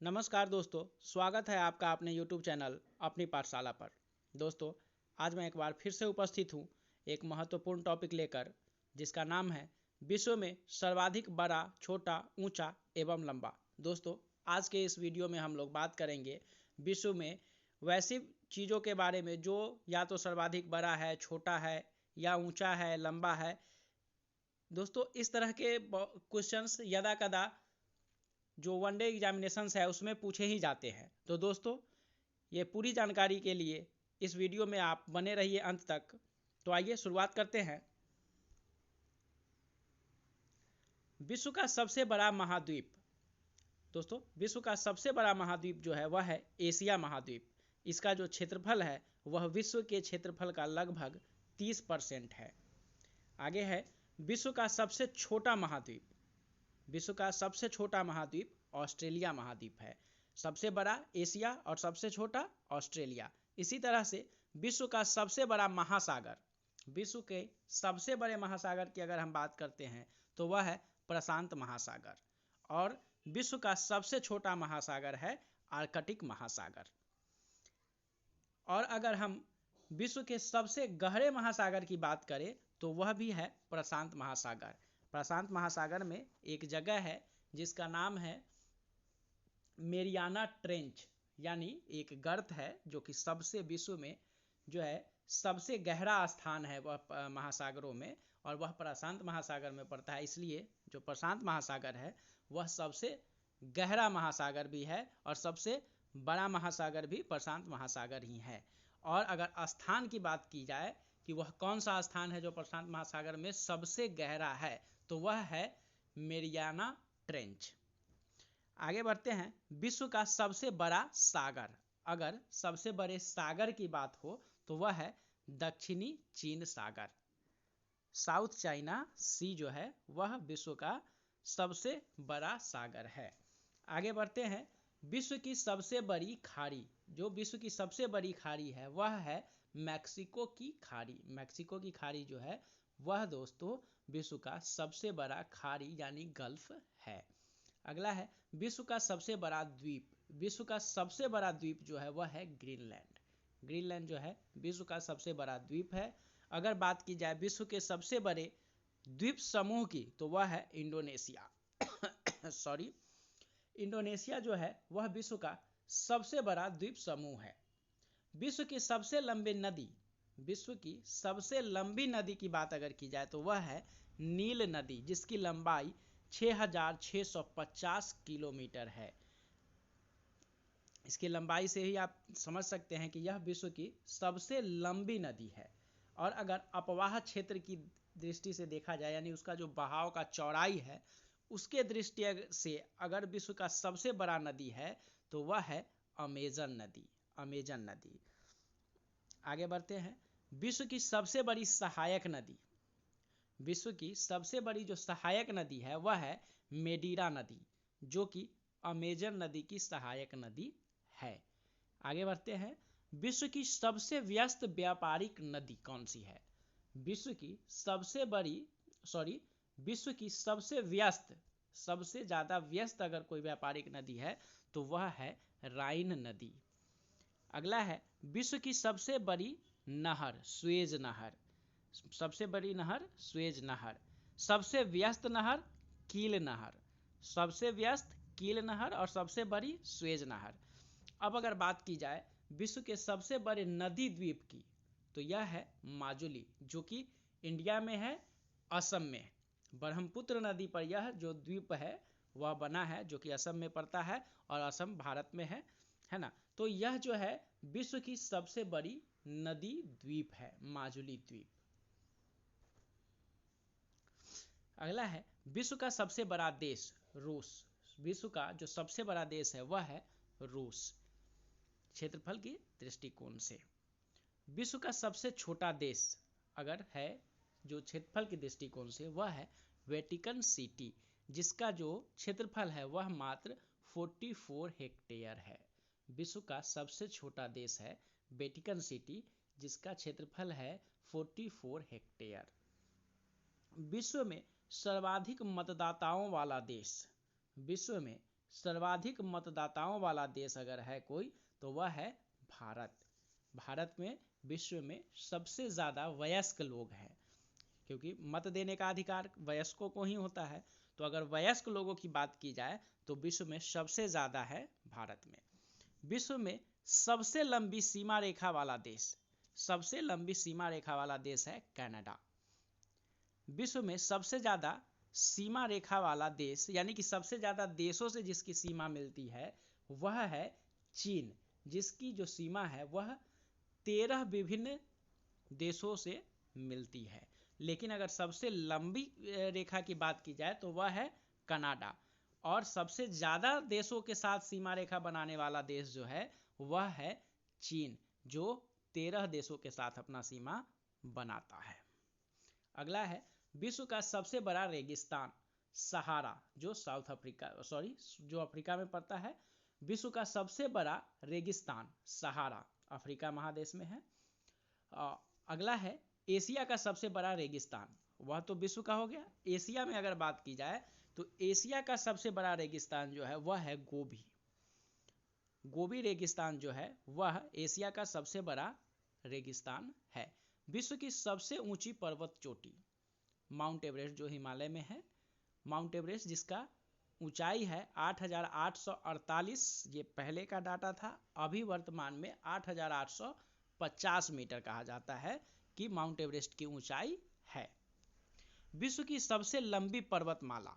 नमस्कार दोस्तों, स्वागत है आपका अपने YouTube चैनल अपनी पाठशाला पर। दोस्तों, आज मैं एक बार फिर से उपस्थित हूँ एक महत्वपूर्ण टॉपिक लेकर, जिसका नाम है विश्व में सर्वाधिक बड़ा, छोटा, ऊंचा एवं लंबा। दोस्तों, आज के इस वीडियो में हम लोग बात करेंगे विश्व में वैसी चीज़ों के बारे में जो या तो सर्वाधिक बड़ा है, छोटा है या ऊंचा है, लंबा है। दोस्तों, इस तरह के क्वेश्चंस यदा कदा जो वनडे एग्जामिनेशंस है उसमें पूछे ही जाते हैं। तो दोस्तों, ये पूरी जानकारी के लिए इस वीडियो में आप बने रहिए अंत तक। तो आइए शुरुआत करते हैं। विश्व का सबसे बड़ा महाद्वीप। दोस्तों, विश्व का सबसे बड़ा महाद्वीप जो है वह है एशिया महाद्वीप। इसका जो क्षेत्रफल है वह विश्व के क्षेत्रफल का लगभग 30% है। आगे है विश्व का सबसे छोटा महाद्वीप। विश्व का सबसे छोटा महाद्वीप ऑस्ट्रेलिया महाद्वीप है। सबसे बड़ा एशिया और सबसे छोटा ऑस्ट्रेलिया। इसी तरह से विश्व का सबसे बड़ा महासागर, विश्व के सबसे बड़े महासागर की अगर हम बात करते हैं तो वह है प्रशांत महासागर। और विश्व का सबसे छोटा महासागर है आर्कटिक महासागर। और अगर हम विश्व के सबसे गहरे महासागर की बात करें तो वह भी है प्रशांत महासागर। प्रशांत महासागर में एक जगह है जिसका नाम है मेरियाना ट्रेंच, यानी एक गर्त है जो कि सबसे विश्व में जो है सबसे गहरा स्थान है वह महासागरों में, और वह प्रशांत महासागर में पड़ता है। इसलिए जो प्रशांत महासागर है वह सबसे गहरा महासागर भी है और सबसे बड़ा महासागर भी प्रशांत महासागर ही है। और अगर स्थान की बात की जाए कि वह कौन सा स्थान है जो प्रशांत महासागर में सबसे गहरा है, तो वह है मेरियाना ट्रेंच। आगे बढ़ते हैं। विश्व का सबसे बड़ा सागर। अगर सबसे बड़े सागर की बात हो तो वह है दक्षिणी चीन सागर। साउथ चाइना सी जो है वह विश्व का सबसे बड़ा सागर है। आगे बढ़ते हैं। विश्व की सबसे बड़ी खाड़ी, जो विश्व की सबसे बड़ी खाड़ी है वह है मैक्सिको की खाड़ी। मैक्सिको की खाड़ी जो है वह दोस्तों विश्व का सबसे बड़ा खाड़ी यानी गल्फ है। अगला है विश्व का सबसे बड़ा द्वीप। विश्व का सबसे बड़ा द्वीप जो है वह है ग्रीनलैंड। ग्रीनलैंड जो है विश्व का सबसे बड़ा द्वीप है। अगर बात की जाए विश्व के सबसे बड़े द्वीप समूह की तो वह है इंडोनेशिया। सॉरी, इंडोनेशिया जो है वह विश्व का सबसे बड़ा द्वीप समूह है। विश्व की सबसे लंबी नदी, विश्व की सबसे लंबी नदी की बात अगर की जाए तो वह है नील नदी, जिसकी लंबाई 6650 किलोमीटर है। इसकी लंबाई से ही आप समझ सकते हैं कि यह विश्व की सबसे लंबी नदी है। और अगर अपवाह क्षेत्र की दृष्टि से देखा जाए, यानी उसका जो बहाव का चौड़ाई है उसके दृष्टि से अगर विश्व का सबसे बड़ा नदी है तो वह है अमेजन नदी। अमेजन नदी। आगे बढ़ते हैं। विश्व की सबसे बड़ी सहायक नदी। विश्व की सबसे बड़ी जो सहायक नदी है वह है मेडीरा नदी, जो कि अमेजन नदी की सहायक नदी है। आगे बढ़ते हैं। विश्व की सबसे व्यस्त व्यापारिक नदी कौन सी है? विश्व की सबसे बड़ी विश्व की सबसे व्यस्त, सबसे ज्यादा व्यस्त अगर कोई व्यापारिक नदी है तो वह है राइन नदी। अगला है विश्व की सबसे बड़ी नहर सुएज नहर। सबसे बड़ी नहर सुएज नहर। सबसे व्यस्त नहर कील नहर। सबसे व्यस्त कील नहर और सबसे बड़ी सुएज नहर। अब अगर बात की जाए विश्व के सबसे बड़े नदी द्वीप की तो यह है माजुली, जो कि इंडिया में है, असम में। ब्रह्मपुत्र नदी पर यह जो द्वीप है वह बना है, जो कि असम में पड़ता है और असम भारत में है ना। तो यह जो है विश्व की सबसे बड़ी नदी द्वीप है, माजुली द्वीप। अगला है विश्व का सबसे बड़ा देश रूस। विश्व का जो सबसे बड़ा देश है वह है रूस, क्षेत्रफल की दृष्टिकोण से। विश्व का सबसे छोटा देश अगर है जो क्षेत्रफल की दृष्टिकोण से वह है वेटिकन सिटी, जिसका जो क्षेत्रफल है वह मात्र 44 हेक्टेयर है। विश्व का सबसे छोटा देश है वेटिकन सिटी, जिसका क्षेत्रफल है 44 हेक्टेयर। विश्व में सर्वाधिक मतदाताओं वाला देश। विश्व में सर्वाधिक मतदाताओं वाला देश अगर है कोई तो वह है भारत। भारत में विश्व में सबसे ज़्यादा वयस्क लोग हैं, क्योंकि मत देने का अधिकार वयस्कों को ही होता है। तो अगर वयस्क लोगों की बात की जाए तो विश्व में सबसे ज़्यादा है भारत में। विश्व में सबसे लंबी सीमा रेखा वाला देश, सबसे लंबी सीमा रेखा वाला देश है कनाडा। विश्व में सबसे ज़्यादा सीमा रेखा वाला देश, यानी कि सबसे ज़्यादा देशों से जिसकी सीमा मिलती है वह है चीन, जिसकी जो सीमा है वह 13 विभिन्न देशों से मिलती है। लेकिन अगर सबसे लंबी रेखा की बात की जाए तो वह है कनाडा। और सबसे ज़्यादा देशों के साथ सीमा रेखा बनाने वाला देश जो है वह है चीन, जो 13 देशों के साथ अपना सीमा बनाता है। अगला है विश्व का सबसे बड़ा रेगिस्तान सहारा, जो जो अफ्रीका में पड़ता है। विश्व का सबसे बड़ा रेगिस्तान सहारा अफ्रीका महादेश में है। अगला है एशिया का सबसे बड़ा रेगिस्तान, वह तो विश्व का हो गया। एशिया में अगर बात की जाए तो एशिया का सबसे बड़ा रेगिस्तान जो है वह है गोबी। गोबी रेगिस्तान जो है वह एशिया का सबसे बड़ा रेगिस्तान है। विश्व की सबसे ऊंची पर्वत चोटी माउंट एवरेस्ट, जो हिमालय में है। माउंट एवरेस्ट जिसका ऊंचाई है 8,848, ये पहले का डाटा था। अभी वर्तमान में 8,850 मीटर कहा जाता है कि माउंट एवरेस्ट की ऊंचाई है। विश्व की सबसे लंबी पर्वतमाला,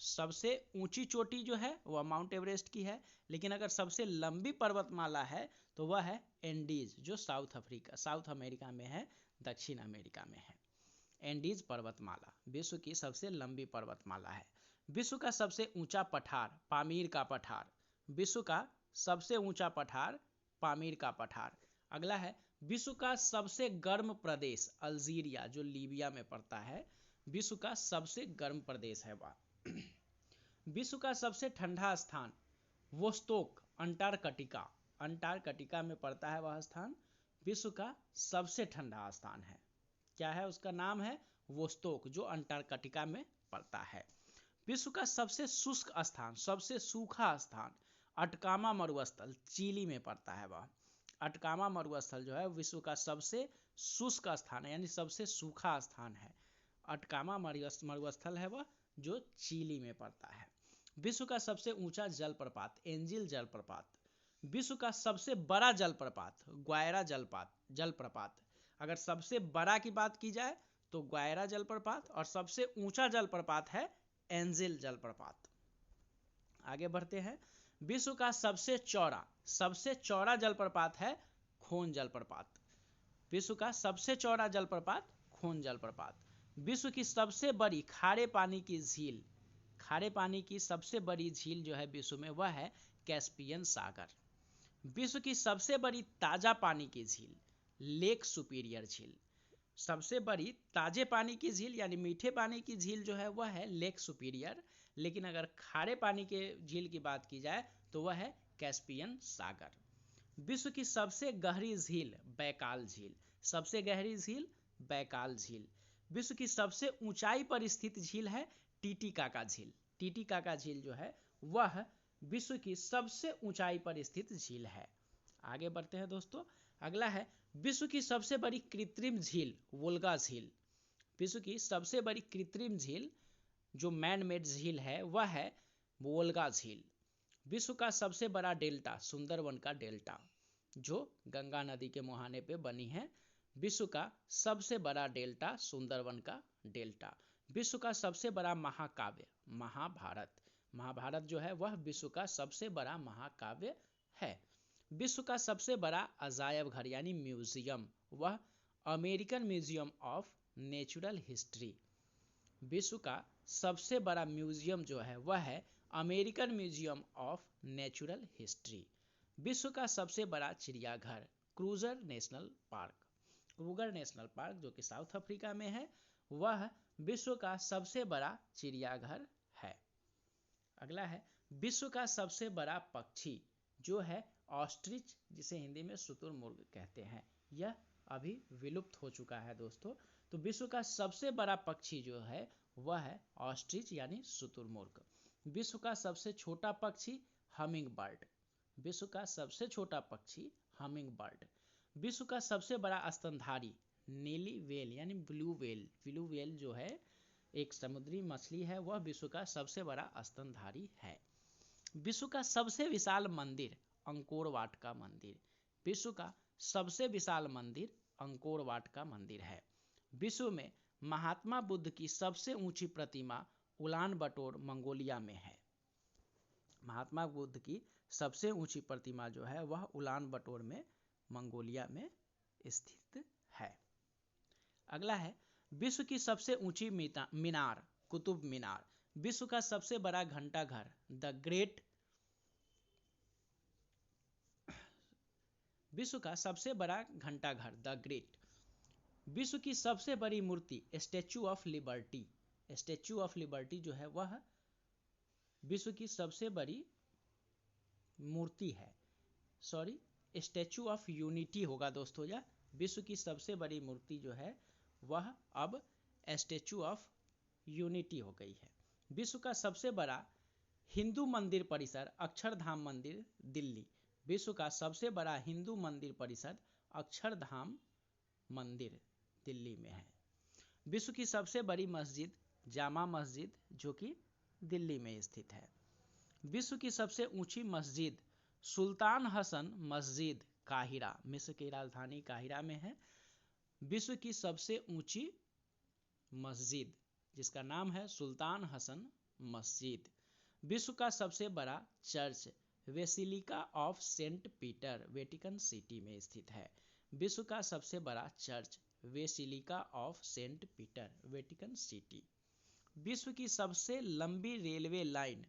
सबसे ऊंची चोटी जो है वह माउंट एवरेस्ट की है, लेकिन अगर सबसे लंबी पर्वतमाला है तो वह है एंडीज, जो साउथ अमेरिका में है, दक्षिण अमेरिका में है। एंडीज पर्वतमाला विश्व की सबसे लंबी पर्वतमाला है। विश्व का सबसे ऊंचा पठार पामीर का पठार, विश्व का सबसे ऊंचा पठार पामीर का पठार। अगला है विश्व का सबसे गर्म प्रदेश अल्जीरिया, जो लीबिया में पड़ता है, विश्व का सबसे गर्म प्रदेश है वह। विश्व का सबसे ठंडा स्थान वोस्तोक अंटार्कटिका, अंटार्कटिका में पड़ता है वह स्थान, विश्व का सबसे ठंडा स्थान है। क्या है उसका नाम है वोस्तोक, जो अंटार्कटिका में पड़ता है। विश्व का सबसे शुष्क स्थान, सबसे सूखा स्थान अटकामा मरुस्थल, चिली में पड़ता है वह। अटकामा मरुस्थल जो है विश्व का सबसे शुष्क स्थान है, यानी सबसे सूखा स्थान है। अटकामा मरुस्थल है वह, जो चिली में पड़ता है। विश्व का सबसे ऊंचा जलप्रपात एंजिल जलप्रपात। विश्व का सबसे बड़ा जलप्रपात ग्वायरा जलप्रपात। अगर सबसे बड़ा की बात की जाए तो ग्वायरा जलप्रपात, और सबसे ऊंचा जलप्रपात है एंजिल जलप्रपात। आगे बढ़ते हैं। विश्व का सबसे चौड़ा जलप्रपात है खोन जलप्रपात। विश्व का सबसे चौड़ा जलप्रपात खोन जलप्रपात। विश्व की सबसे बड़ी खारे पानी की झील, खारे पानी की सबसे बड़ी झील जो है विश्व में वह है कैस्पियन सागर। विश्व की सबसे बड़ी ताजा पानी की झील लेक सुपीरियर झील। सबसे बड़ी ताजे पानी की झील यानी मीठे पानी की झील जो है वह है लेक सुपीरियर, लेकिन अगर खारे पानी के झील की बात की जाए तो वह है कैस्पियन सागर। विश्व की सबसे गहरी झील बैकाल झील, सबसे गहरी झील बैकाल झील। विश्व की सबसे ऊंचाई पर स्थित झील है टीटीकाका झील। टीटीकाका झील जो है वह विश्व की सबसे ऊंचाई पर स्थित झील है। आगे बढ़ते हैं दोस्तों। अगला है विश्व की सबसे बड़ी कृत्रिम झील वोल्गा झील। विश्व की सबसे बड़ी कृत्रिम झील जो मैन मेड झील है वह है वोल्गा झील। विश्व का सबसे बड़ा डेल्टा सुंदरवन का डेल्टा, जो गंगा नदी के मुहाने पे बनी है। विश्व का सबसे बड़ा डेल्टा सुंदरवन का डेल्टा। विश्व का सबसे बड़ा महाकाव्य महाभारत, महाभारत जो है वह विश्व का सबसे बड़ा महाकाव्य है। विश्व का सबसे बड़ा अजायब घर यानी म्यूजियम वह American museum of natural history. विश्व का सबसे बड़ा म्यूजियम जो है वह है American museum of natural history. विश्व का सबसे बड़ा चिड़ियाघर Kruger national park, Kruger national park जो कि साउथ अफ्रीका में है, वह विश्व का सबसे बड़ा चिड़ियाघर है। अगला है विश्व का सबसे बड़ा पक्षी जो है ऑस्ट्रिच, जिसे हिंदी में शुतुरमुर्ग कहते हैं, यह अभी विलुप्त हो चुका है दोस्तों। तो विश्व का सबसे बड़ा पक्षी जो है वह है ऑस्ट्रिच यानी शुतुरमुर्ग। विश्व का सबसे छोटा पक्षी हमिंग बर्ड। विश्व का सबसे छोटा पक्षी हमिंग बर्ड। विश्व का सबसे बड़ा स्तनधारी नीली व्हेल यानी ब्लू व्हेल। ब्लू व्हेल जो है एक समुद्री मछली है, वह विश्व का सबसे बड़ा स्तनधारी है। विश्व का सबसे विशाल मंदिर अंकोर वाट का मंदिर। विश्व का सबसे विशाल मंदिर अंकोर वाट का मंदिर है। विश्व में महात्मा बुद्ध की सबसे ऊंची प्रतिमा उलान बटोर मंगोलिया में है। महात्मा बुद्ध की सबसे ऊंची प्रतिमा जो है वह उलान बटोर में मंगोलिया में स्थित है। अगला है विश्व की सबसे ऊंची मीनार कुतुब मीनार। विश्व का सबसे बड़ा घंटाघर द ग्रेट। विश्व का सबसे बड़ा घंटाघर द ग्रेट। विश्व की सबसे बड़ी मूर्ति statue of liberty. Statue of liberty जो है वह विश्व की सबसे बड़ी मूर्ति है। सॉरी, स्टैचू ऑफ यूनिटी होगा दोस्तों। यह विश्व की सबसे बड़ी मूर्ति जो है वह अब स्टैचू ऑफ यूनिटी हो गई है। विश्व का सबसे बड़ा हिंदू मंदिर परिसर अक्षरधाम मंदिर दिल्ली। विश्व का सबसे बड़ा हिंदू मंदिर परिसर अक्षरधाम मंदिर दिल्ली में है। विश्व की सबसे बड़ी मस्जिद जामा मस्जिद जो कि दिल्ली में स्थित है। विश्व की सबसे ऊंची मस्जिद सुल्तान हसन मस्जिद काहिरा, मिस्र की राजधानी काहिरा में है। विश्व की सबसे ऊंची मस्जिद जिसका नाम है सुल्तान हसन मस्जिद। विश्व का सबसे बड़ा church basilica of saint Peter Vatican city में स्थित है। विश्व का सबसे बड़ा church basilica of saint Peter Vatican city. विश्व की सबसे लंबी railway line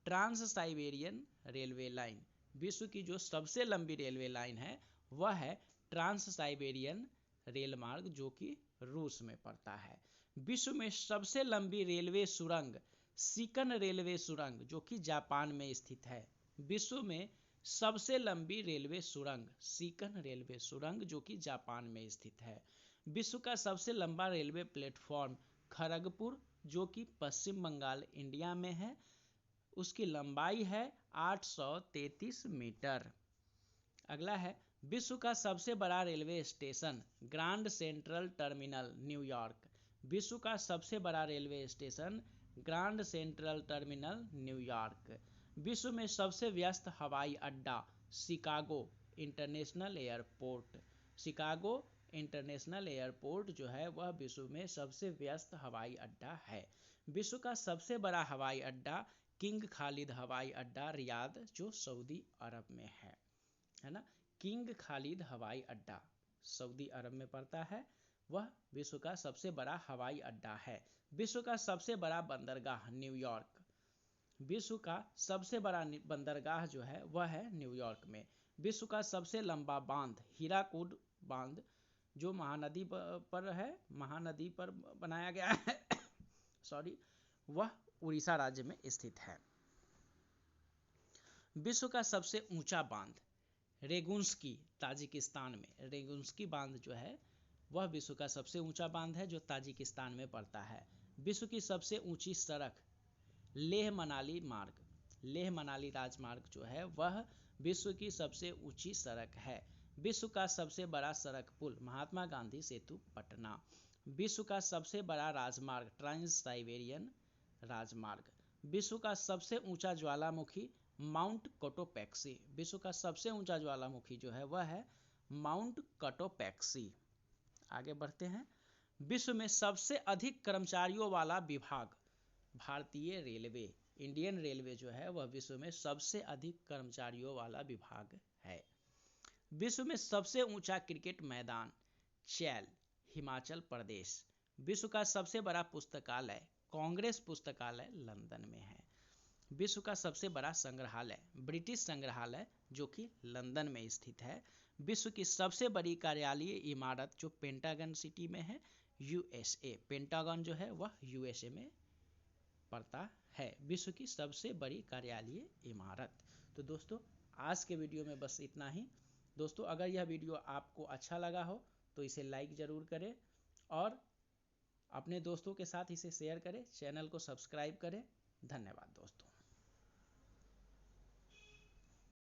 trans Siberian railway line. विश्व की जो सबसे लंबी रेलवे लाइन है वह है ट्रांस साइबेरियन रेल मार्ग जो कि रूस में पड़ता है। विश्व में सबसे लंबी रेलवे सुरंग सिकन रेलवे सुरंग जो कि जापान में स्थित है। विश्व में सबसे लंबी रेलवे सुरंग सिकन रेलवे सुरंग जो कि जापान में स्थित है। विश्व का सबसे लंबा रेलवे प्लेटफॉर्म खड़गपुर जो कि पश्चिम बंगाल इंडिया में है। उसकी लंबाई है 833 मीटर। अगला है विश्व का सबसे बड़ा railway station grand central terminal New York. विश्व का सबसे बड़ा railway station grand central terminal New York. विश्व में सबसे व्यस्त हवाई अड्डा Chicago international airport. Chicago international airport जो है वह विश्व में सबसे व्यस्त हवाई अड्डा है। विश्व का सबसे बड़ा हवाई अड्डा किंग खालिद हवाई अड्डा रियाद जो सऊदी अरब में है ना। किंग खालिद हवाई अड्डा सऊदी अरब में पड़ता है, वह विश्व का सबसे बड़ा हवाई अड्डा है। विश्व का सबसे बड़ा बंदरगाह न्यूयॉर्क। विश्व का सबसे बड़ा बंदरगाह जो है वह है न्यूयॉर्क में। विश्व का सबसे लंबा बांध हीराकुड बांध जो महानदी पर है, महानदी पर बनाया गया है सॉरी, वह उड़ीसा राज्य में स्थित है। विश्व का सबसे ऊंचा बांध रेगुंस्की ताजिकिस्तान में। रेगुंस्की बांध जो है वह विश्व का सबसे ऊंचा बांध है जो ताजिकिस्तान में पड़ता है। विश्व की सबसे ऊंची सड़क लेह मनाली मार्ग। लेह मनाली राजमार्ग जो है वह विश्व की सबसे ऊंची सड़क है। विश्व का सबसे बड़ा सड़क पुल महात्मा गांधी सेतु पटना। विश्व का सबसे बड़ा राजमार्ग ट्रांस साइबेरियन राजमार्ग। विश्व का सबसे ऊंचा ज्वालामुखी माउंट कोटोपैक्सी। विश्व का सबसे ऊंचा ज्वालामुखी जो है वह है माउंट कोटोपैक्सी। आगे बढ़ते हैं। विश्व में सबसे अधिक कर्मचारियों वाला विभाग भारतीय रेलवे। इंडियन रेलवे जो है वह विश्व में सबसे अधिक कर्मचारियों वाला विभाग है। विश्व में सबसे ऊंचा क्रिकेट मैदान चैल हिमाचल प्रदेश। विश्व का सबसे बड़ा पुस्तकालय कांग्रेस पुस्तकालय लंदन में है। विश्व का सबसे बड़ा संग्रहालय ब्रिटिश संग्रहालय जो कि लंदन में स्थित है। विश्व की सबसे बड़ी कार्यालयीय इमारत जो पेंटागन सिटी में है यूएसए। पेंटागन जो है वह यूएसए में पड़ता है। विश्व की सबसे बड़ी कार्यालयीय इमारत। तो दोस्तों आज के वीडियो में बस इतना ही। दोस्तों अगर यह वीडियो आपको अच्छा लगा हो तो इसे लाइक ज़रूर करें और अपने दोस्तों के साथ इसे शेयर करें, चैनल को सब्सक्राइब करें। धन्यवाद दोस्तों।